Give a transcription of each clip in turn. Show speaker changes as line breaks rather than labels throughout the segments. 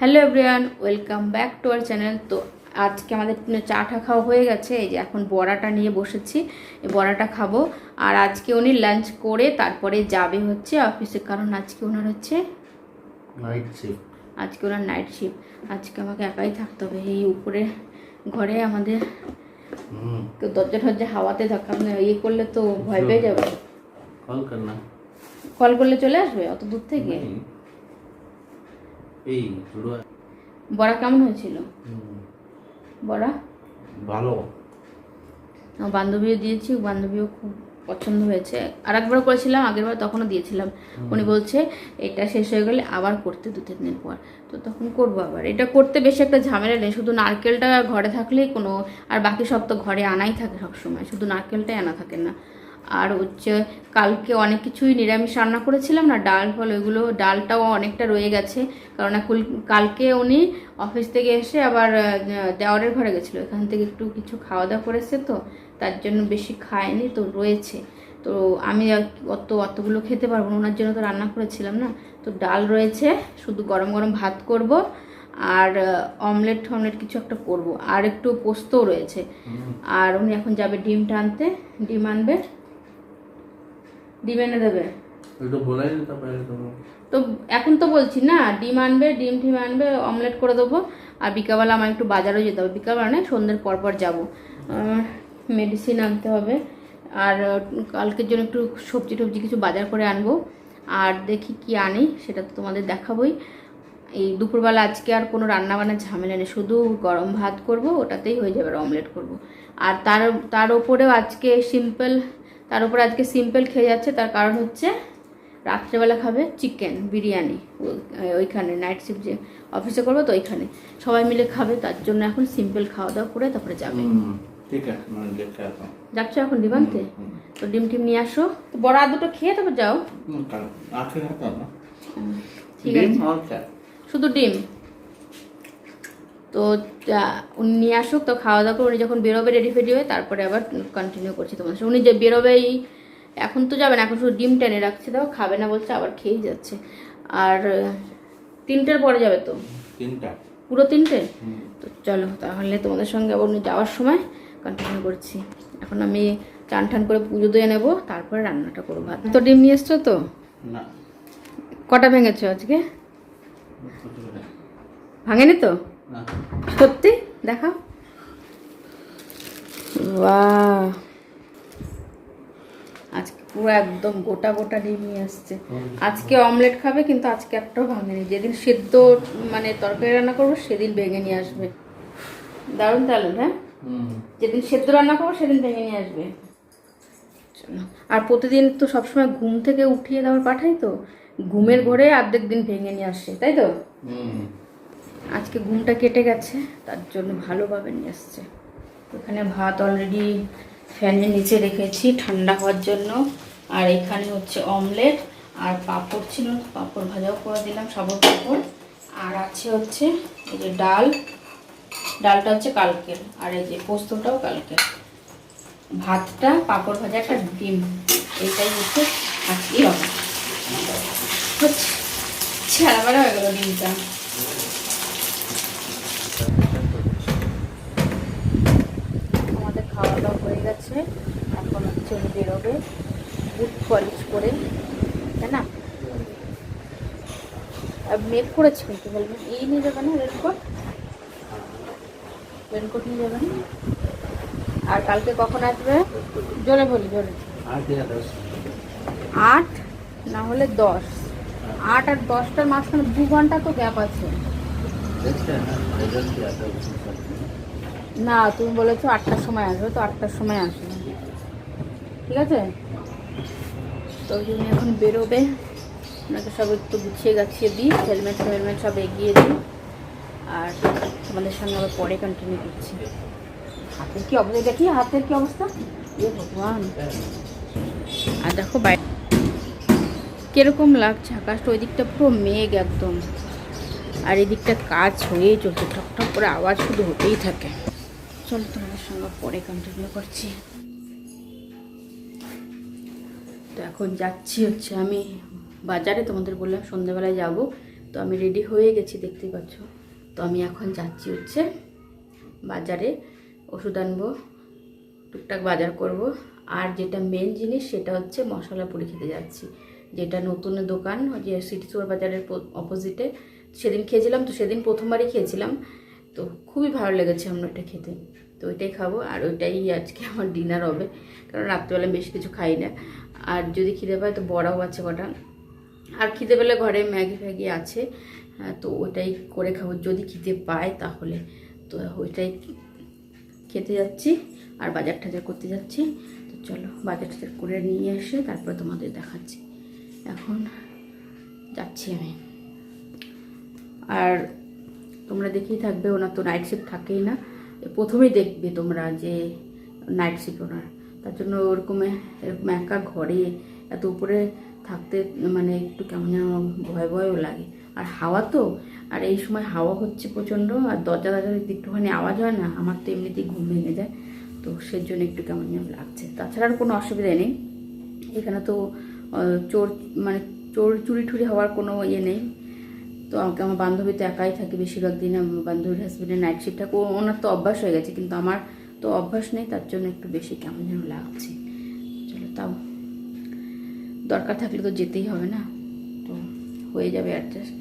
Hello everyone, welcome back to our channel. তো আজকে আমাদের চা টা খাওয়া হয়ে গেছে। এই যে এখন বড়াটা নিয়ে বসেছি, এই বড়াটা খাবো। আর আজকে উনি লাঞ্চ করে তারপরে যাবে হচ্ছে অফিসে, কারণ আজকে ওনার হচ্ছে
নাইট শিফট।
আজকে ওনার নাইট শিফট। আজকে আমাকে একাই থাকতে হবে এই উপরে ঘরে। আমাদের তো দরজা ঠরজা হাওয়াতে ধাক্কা ইয়ে করলে তো ভয় পেয়ে যাবে।
কল করনা,
কল করলে চলে আসবে অত দূর থেকে।
এই
বড়া কেমন হয়েছিল? বড়া
ভালো।
আমার বান্ধবীও দিয়েছি, বান্ধবীও খুব পছন্দ হয়েছে। আর একবার করেছিলাম আগেরবার, তখনও দিয়েছিলাম। উনি বলছে এটা শেষ হয়ে গেলে আবার করতে 2-3 দিন পর, তো তখন করবো আবার। এটা করতে বেশি একটা ঝামেলা নেই, শুধু নারকেলটা ঘরে থাকলেই কোনো, আর বাকি সব তো ঘরে আনাই থাকে সবসময়, শুধু নারকেলটাই আনা থাকে না। আর হচ্ছে কালকে অনেক কিছুই নিরামিষ রান্না করেছিলাম না, ডাল ফল, ওইগুলো ডালটাও অনেকটা রয়ে গেছে। কারণ কালকে উনি অফিস থেকে এসে আবার দেওয়ারের ঘরে গেছিলো, এখান থেকে একটু কিছু খাওয়া দাওয়া করেছে, তো তার জন্য বেশি খায়নি, তো রয়েছে। তো আমি অতগুলো খেতে পারবো না, ওনার জন্য তো রান্না করেছিলাম না। তো ডাল রয়েছে, শুধু গরম গরম ভাত করব, আর অমলেট কিছু একটা করব, আর একটু পোস্তও রয়েছে। আর উনি এখন যাবে ডিমটা আনতে, ডিম আনবে, ডিম এনে দেবে। তো এখন তো বলছি না, ডিম আনবে, ডিম আনবে, অমলেট করে দেবো। আর বিকালবেলা আমার একটু বাজারও যেতে হবে, বিকালবেলা নয় সন্ধ্যের পর যাবো, মেডিসিন আনতে হবে। আর কালকের জন্য একটু সবজি কিছু বাজার করে আনবো। আর দেখি কি আনি, সেটা তো তোমাদের দেখাবোই। এই দুপুরবেলা আজকে আর কোনো রান্নাবান্নার ঝামেলা নেই, শুধু গরম ভাত করব, ওটাতেই হয়ে যাবে, অমলেট করব। আর তার উপরেও আজকে সিম্পল খেয়ে যাচ্ছে। তার কারণ হচ্ছে রাত্রেবেলা খাবে চিকেন বিরিয়ানি, ওইখানে নাইট শিফট যে অফিসে করবো, তো ওইখানে সবাই মিলে খাবে, তার জন্য এখন সিম্পল খাওয়া দাওয়া করে তারপরে যাবে। যাচ্ছ এখন ডিম আনতে? তো ডিম নিয়ে আসো, তো বড় দুটো খেয়ে তারপর যাও। ঠিক আছে, শুধু ডিম। তো উনি নিয়ে আসুক, তো খাওয়া দাওয়া করে উনি যখন বেরোবে রেডি ফেডি হয়ে, তারপরে আবার কন্টিনিউ করছি তোমার সাথে। উনি যে বেরোবেই, এখন তো যাবে না, এখন শুধু ডিম টেনে রাখছে, দাও খাবে না বলছে, আবার খেয়েই যাচ্ছে। আর 3টের পরে যাবে তো, পুরো 3টে। তো চলো তাহলে তোমাদের সঙ্গে আবার উনি যাওয়ার সময় কন্টিনিউ করছি। এখন আমি চান ঠান করে পুজো দিয়ে নেবো, তারপরে রান্নাটা করবো। ভাত তো ডিম নিয়ে এসছো তো?
না।
কটা ভেঙেছো আজকে? ভাঙেনি তো? সত্যি দেখা। বাহ, আজকে পুরো একদম গোটা ডিম নিয়ে আসছে। আজকে অমলেট খাবে, কিন্তু আজকে একটাও ভাঙেনি। যেদিন সেদ্ধ মানে তরকারি রান্না করবো সেদিন ভেঙে নিয়ে আসবে। দারুণ দারুণ। হ্যাঁ, যেদিন সেদ্ধ রান্না করবো সেদিন ভেঙে নিয়ে আসবে। চলো। আর প্রতিদিন তো সবসময় ঘুম থেকে উঠিয়ে দেওয়ার পাঠাই, তো ঘুমের ঘরে অর্ধেক দিন ভেঙে নিয়ে আসছে, তাই তো? আজকে ঘুমটা কেটে গেছে, তার জন্য ভালোভাবে নিয়ে আসছে। ওখানে ভাত অলরেডি ফ্যানের নিচে রেখেছি ঠান্ডা হওয়ার জন্য। আর এখানে হচ্ছে অমলেট, আর পাঁপড় ছিল, পাঁপড় ভাজাও করে দিলাম, সাবুর পাঁপড়। আর আছে হচ্ছে এই যে ডালটা হচ্ছে কালকের, আর এই যে পোস্তটাও কালকের। ভাতটা, পাঁপড় ভাজা, একটা ডিম, এইটাই হচ্ছে আজকে হবে। ছেঁড়া বেড়া হয়ে গেল ডিমটা। আমাদের খাওয়া দাওয়া হয়ে গেছে, এখন হচ্ছে উনি বেরোবে বুট পলিশ করে, তাই না? মেক করেছি কিন্তু হেলমেট এই নিয়ে যাবে না, রেনকোট নিয়ে যাবে না। আর কালকে কখন আসবে? জোরে বলি, জোরে। 8 না হলে 10। 8 আর 10টার মাঝখানে 2 ঘন্টা তো গ্যাপ আছে। না, তুমি বলেছো 8টার সময় আসবে, তো 8টার সময় আসবে, ঠিক আছে? তো ওই জন্য এখন বেরোবে, ওনাকে সব একটু গুছিয়ে গাছিয়ে দিই, হেলমেট সব এগিয়ে দিই। আর তোমাদের সঙ্গে আবার পরে কন্টিনিউ করছি। হাতের কি অবস্থা দেখি, হাতের কি অবস্থা, এ ভগবান। আর দেখো বাইরে কিরকম লাগছে আকাশটা, ওই দিকটা পুরো মেঘ একদম, আর এদিকটা কাজ হয়েই চলছে, ঠক করে আওয়াজ শুধু হতেই থাকে। চলো তোমাদের সঙ্গে পরে কন্টিনিউ করছি। তো এখন যাচ্ছি হচ্ছে আমি বাজারে, তোমাদের বললাম সন্ধ্যেবেলায় যাব, তো আমি রেডি হয়ে গেছি, দেখতেই পাচ্ছ। তো আমি এখন যাচ্ছি হচ্ছে বাজারে, ওষুধ আনবো, টুকটাক বাজার করব। আর যেটা মেন জিনিস সেটা হচ্ছে মশলা পুরি খেতে যাচ্ছি, যেটা নতুন দোকান, যে সিটি সুপার বাজারের অপোজিটে। সেদিন খেয়েছিলাম, তো সেদিন প্রথমবারই খেয়েছিলাম, তো খুবই ভালো লেগেছে আমার ওইটা খেতে। তো ওইটাই খাবো, আর ওইটাই আজকে আমার ডিনার হবে, কারণ রাত্রিবেলা বেশি কিছু খাই না। আর যদি খিদে পায় তো বড়াও আছে কটা, আর খিদে পেলে ঘরে ম্যাগি ফ্যাগি আছে, তো ওইটাই করে খাবো যদি খিদে পায় তাহলে। তো ওইটাই খেতে যাচ্ছি আর বাজার টাজার করতে যাচ্ছি। তো চলো বাজার টাজার করে নিয়ে এসে তারপরে তোমাদের দেখাচ্ছি। এখন যাচ্ছি আমি। আর তোমরা দেখেই থাকবে, ওনার তো নাইট শিফট থাকেই না, প্রথমেই দেখবে তোমরা যে নাইট শিফট ওনার। তার জন্য এরকম একা ঘরে এত উপরে থাকতে মানে একটু কেমন যেন ভয় ভয়ও লাগে। আর হাওয়া তো, আর এই সময় হাওয়া হচ্ছে প্রচণ্ড, আর দরজা যদি একটুখানি আওয়াজ হয় না, আমার তো এমনিতেই ঘুম ভেঙে যায়। তো সেই জন্য একটু কেমন যেন লাগছে, তাছাড়া আর কোনো অসুবিধা নেই। এখানে তো চোর মানে চুরি ঠুরি হওয়ার কোনো ইয়ে নেই। তো আমাকে আমার বান্ধবী তো একাই থাকে বেশিরভাগ দিন, আমার বান্ধবীর হাজব্যান্ডের নাইট শিফট থাকে, ওনার তো অভ্যাস হয়ে গেছে, কিন্তু আমার তো অভ্যাস নেই, তার জন্য একটু বেশি কেমন যেন লাগছে। চলো, তাও দরকার থাকলে তো যেতেই হবে না, তো হয়ে যাবে অ্যাডজাস্ট।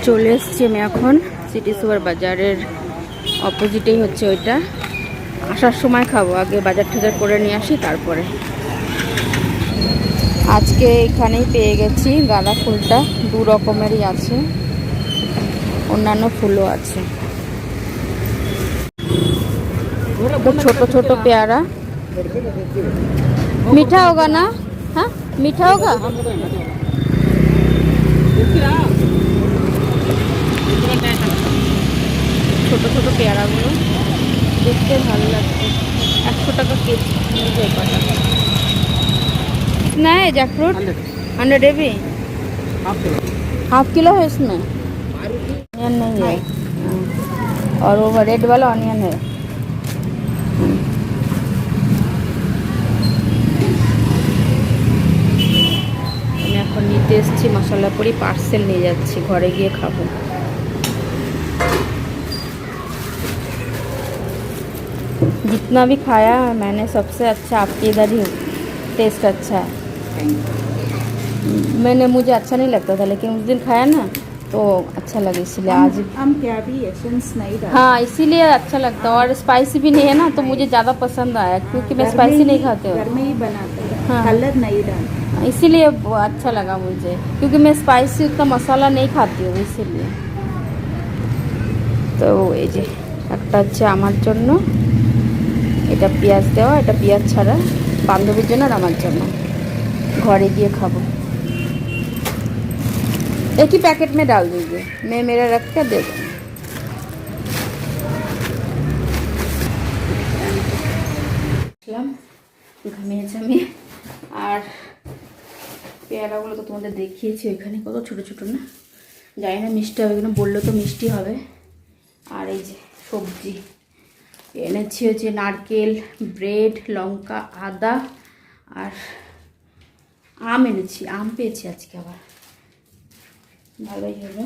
চলে এসছি আমি এখন সিটি সুপার বাজারের অপোজিটেই হচ্ছে ওইটা। আসার সময় খাবো, আগে বাজার টাজার করে নিয়ে আসি তারপরে। আজকে এখানেই পেয়ে গেছি গাঁদা ফুলটা, 2 রকমেরই আছে, অন্যান্য ফুলও আছে। তো ছোট ছোট পেয়ারা, মিঠা হোগা না? হ্যাঁ মিঠা হোগা। ছোট ছোট পেয়ারাগুলো দেখতে ভালো লাগছে, 100 টাকা কেজি। कितना है जैकफ्रूट? 100 एबी, हाफ किलो है इसमें। ऑनियन नहीं है, और वो रेड वाला ऑनियन है। আমি এখন নিতে এসেছি মশলা পুরি, পার্সেল নিয়ে যাচ্ছি, ঘরে গিয়ে খাবো। जितना भी खाया मैंने सबसे अच्छा आपके इधर ही टेस्ट अच्छा है। मुझे अच्छा नहीं लगता था, लेकिन उस दिन खाया ना तो अच्छा लगा, इसलिए आज
हम क्या भी एसेंस नहीं डालते।
हाँ इसीलिए अच्छा लगता है। और स्पाइसी भी नहीं है ना, तो मुझे ज़्यादा पसंद आया, क्योंकि मैं स्पाइसी नहीं खाती हूँ,
घर में ही बनाते हैं,
हाँ।
कलर नहीं डालते।
इसीलिए अच्छा लगा मुझे, क्योंकि मैं स्पाइसी उतना मसाला नहीं खाती हूँ, इसीलिए। তো এই যে একটা হচ্ছে আমার জন্য, এটা পেঁয়াজ দেওয়া, এটা পেঁয়াজ ছাড়া, বান্ধবীর জন্য আর আমার জন্য। ঘরে গিয়ে খাবো। एक ही पैकेट में डाल दीजिए, मैं मेरा रख कर दे दूँ। ঘামিয়ে ঝামিয়ে, আর পেয়ারাগুলো তো তোমাদের দেখিয়েছি, ওইখানে কত ছোট ছোট না, জানি না মিষ্টি হবে কিনা, বললে তো মিষ্টি হবে। আর এই যে সবজি এনেছি হচ্ছে নারকেল, ব্রেড, লঙ্কা, আদা, আর আম এনেছি, আম পেয়েছি আজকে আবার, ভালোই হলো।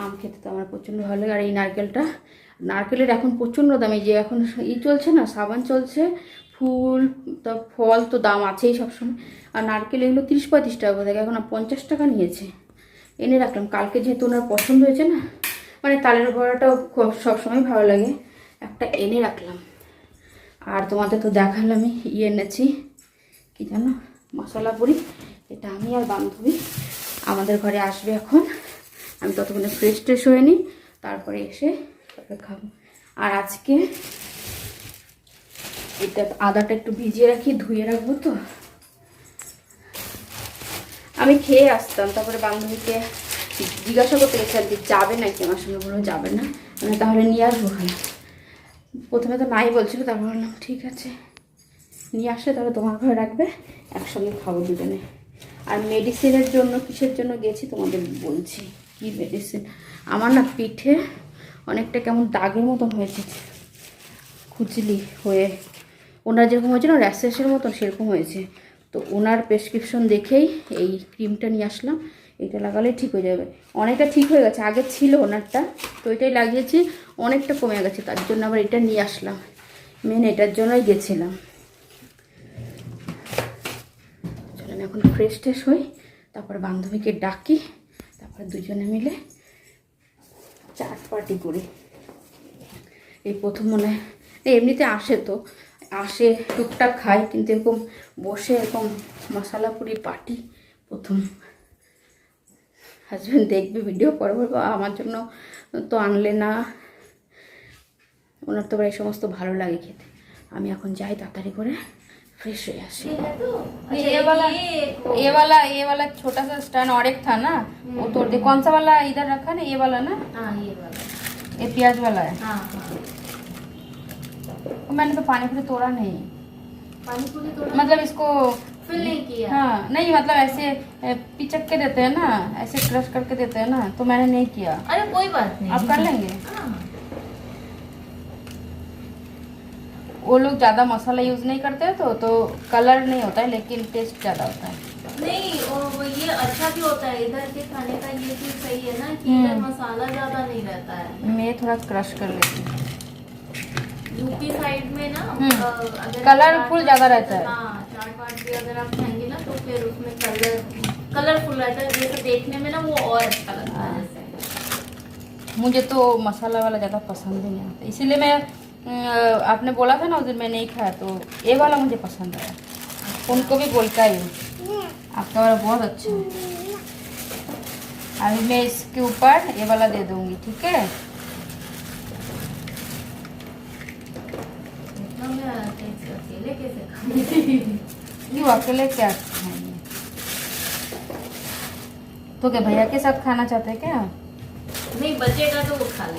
আম খেতে তো আমার প্রচণ্ড ভালো লাগে। আর এই নারকেলের এখন প্রচণ্ড দাম, এই যে এখন চলছে না, সাবান চলছে, ফুল তা ফল তো দাম আছেই সবসময়। আর নারকেল এগুলো 30-35 টাকা করে থাকে, এখন 50 টাকা নিয়েছে। এনে রাখলাম, কালকে যেহেতু ওনার পছন্দ হয়েছে না, মানে তালের বড়াটাও সবসময় ভালো লাগে, একটা এনে রাখলাম। আর তোমাদের তো দেখালামই, এনেছি কি জানো, মশলা পুরি। এটা আমি আর বান্ধবী, আমাদের ঘরে আসবে এখন, আমি ততক্ষণে ফ্রেশ হয়ে নিই, তারপরে এসে তারপরে খাবো। আর আজকে এটা আদাটা একটু ভিজিয়ে রাখি, ধুয়ে রাখবো। তো আমি খেয়ে আসতাম, তারপরে বান্ধবীকে জিজ্ঞাসা করতে গেছিলাম যে যাবে নাকি আমার সঙ্গে, বললো যাবে না, মানে তাহলে নিয়ে আসবো খানা। প্রথমে তো নাই বলছিল, তারপর বললাম ঠিক আছে নিয়ে আসলে তাহলে তোমার ঘরে রাখবে, একসঙ্গে খাবো দুজনে। আর মেডিসিনের জন্য কিসের জন্য গেছি তোমাদের বলছি। কি মেডিসিন, আমার না পিঠে অনেকটা কেমন দাগের মতন হয়েছে, খুজলি হয়ে, ওনার যেরকম হয়েছে না র্যাশের মতন সেরকম হয়েছে। তো ওনার প্রেসক্রিপশন দেখেই এই ক্রিমটা নিয়ে আসলাম। এটা লাগালে ঠিক হয়ে যাবে, অনেকটা ঠিক হয়ে গেছে, আগে ছিল ওনারটা, তো এটাই লাগিয়েছি, অনেকটা কমে গেছে, তার জন্য আবার এটা নিয়ে আসলাম, মেন এটার জন্যই গেছিলাম। চলেন এখন ফ্রেশ ট্রেশ হই, তারপর বান্ধবীকে ডাকি, তারপরে দুজনে মিলে চাট পার্টি করি। এই প্রথম মনে হয়, এমনিতে আসে তো আসে টুকটাক খাই, কিন্তু এরকম বসে এরকম মশলা পুরি পার্টি প্রথম। হাজব্যান্ড দেখবে ভিডিও পরে বলবো আমার জন্য তো আনলে না, ওনার তো এই সমস্ত ভালো লাগে খেতে। আমি এখন যাই তাড়াতাড়ি করে फ्रेश हो जाए। ये वाला छोटा सा स्टैंड और एक था ना, वो तोड़ दे। कौन सा वाला इधर रखा ना, ये वाला ना?
हाँ ये वाला,
ये प्याज वाला है।
हाँ हाँ।
मैंने तो पानी पूरी तोड़ा नहीं,
पानी पूरी तोड़ा
मतलब इसको
फिल नहीं किया।
हाँ नहीं, मतलब ऐसे पिचक के देते हैं ना, ऐसे क्रश करके देते हैं ना, तो मैंने नहीं किया।
अरे कोई बात नहीं,
आप कर लेंगे।
हाँ।
वो लोग ज़्यादा मसाला यूज़ नहीं करते हैं तो कलर नहीं होता है, लेकिन टेस्ट ज़्यादा होता है।
नहीं, और वो ये अच्छा भी होता है, इधर के खाने का ये चीज सही है ना कि इधर मसाला ज्यादा नहीं रहता है।
मैं थोड़ा क्रश कर लेती हूँ।
यूपी साइड में ना अगर
कलरफुल ज़्यादा रहता है।
हाँ, चाट वाट भी अगर आप खाएंगे ना तो फिर उसमें कलरफुल रहता है, जैसे देखने में ना वो और अच्छा लगता है। जैसे
मुझे तो मसाला वाला ज़्यादा पसंद ही नहीं आता, इसीलिए मैं आपने बोला था ना उस दिन मैं नहीं खाया, तो ये वाला मुझे पसंद आया। उनको भी बोल का ही आपका वाला बहुत अच्छा है। अभी मैं इसके ऊपर ये वाला दे दूंगी, ठीक है?
इतना मैं अकेले कैसे खाऊंगी?
क्यों अकेले क्या खाएंगे? तो क्या भैया के साथ खाना चाहते हैं क्या?
नहीं बचेगा तो वो खा ले।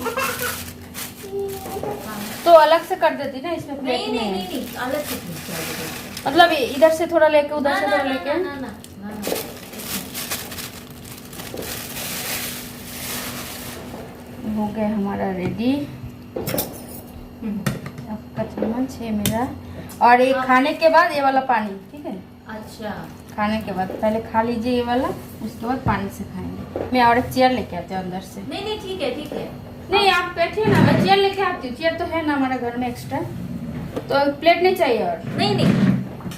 तो अलग से कर देती ना इसमें प्लेट
नहीं
में।
नहीं नहीं नहीं, अलग से नहीं चाहिए।
मतलब इधर से थोड़ा लेके उधर से थोड़ा लेके।
ना ना ना ना।
हो गया हमारा रेडी। आपका चम्मच है मेरा, और ये खाने के बाद ये वाला पानी, ठीक है?
अच्छा
खाने के बाद पहले खा लीजिए ये वाला, उसके बाद पानी से खाएंगे। मैं और एक चेयर लेके आती हूँ अंदर से।
नहीं नहीं ठीक है ठीक है।
नहीं आप बैठिए ना, मैं चेयर लेके आती हूँ, चेयर तो है ना हमारे घर में एक्स्ट्रा, तो प्लेट नहीं चाहिए और।
नहीं नहीं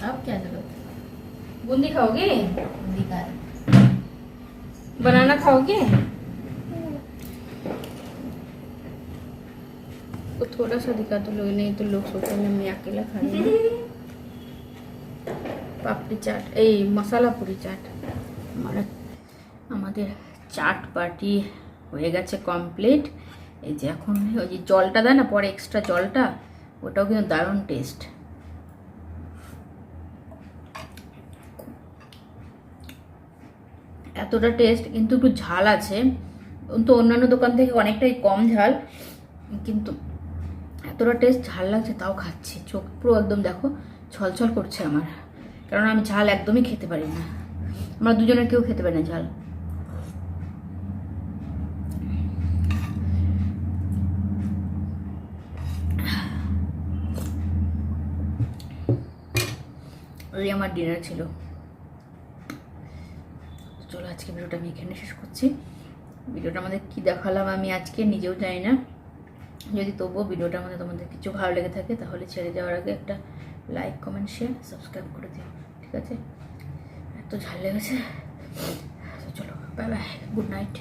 अब क्या जरूरत है?
बूंदी खाओगी?
बूंदी का है।
बनाना खाओगी? तो थोड़ा सा दिखा तो लोग, नहीं तो लोग सोचेंगे मैं अकेला खा रही हूँ। পাপড়ি চাট, এই মশলা পুরি চাট, আমাদের চাট পার্টি হয়ে গেছে কমপ্লিট। এই যে এখন ওই যে জলটা দেয় না পরে, এক্সট্রা জলটা, ওটাও কিন্তু দারুণ টেস্ট। এতটা টেস্ট, কিন্তু একটু ঝাল আছে, তো অন্যান্য দোকান থেকে অনেকটাই কম ঝাল, কিন্তু এতটা টেস্ট, ঝাল লাগছে তাও খাচ্ছি। চোখ পুরো একদম দেখো ছলছল করছে আমার, কারণ আমি ঝাল একদমই খেতে পারি না, আমরা দুজনের কেউ খেতে পারি না ঝাল। এই আমার ডিনার ছিল। চলো আজকে ভিডিওটা আমি এখানে শেষ করছি। ভিডিওটা আমাদের কি দেখালাম আমি আজকে নিজেও জানি না। যদি তবুও ভিডিওটার মধ্যে তোমাদের কিছু ভালো লেগে থাকে তাহলে ছেড়ে যাওয়ার আগে একটা লাইক কমেন্ট শেয়ার সাবস্ক্রাইব করে দিও, ঠিক আছে? এত ঝাল লেগেছে। চলো বাই বাই, গুড নাইট।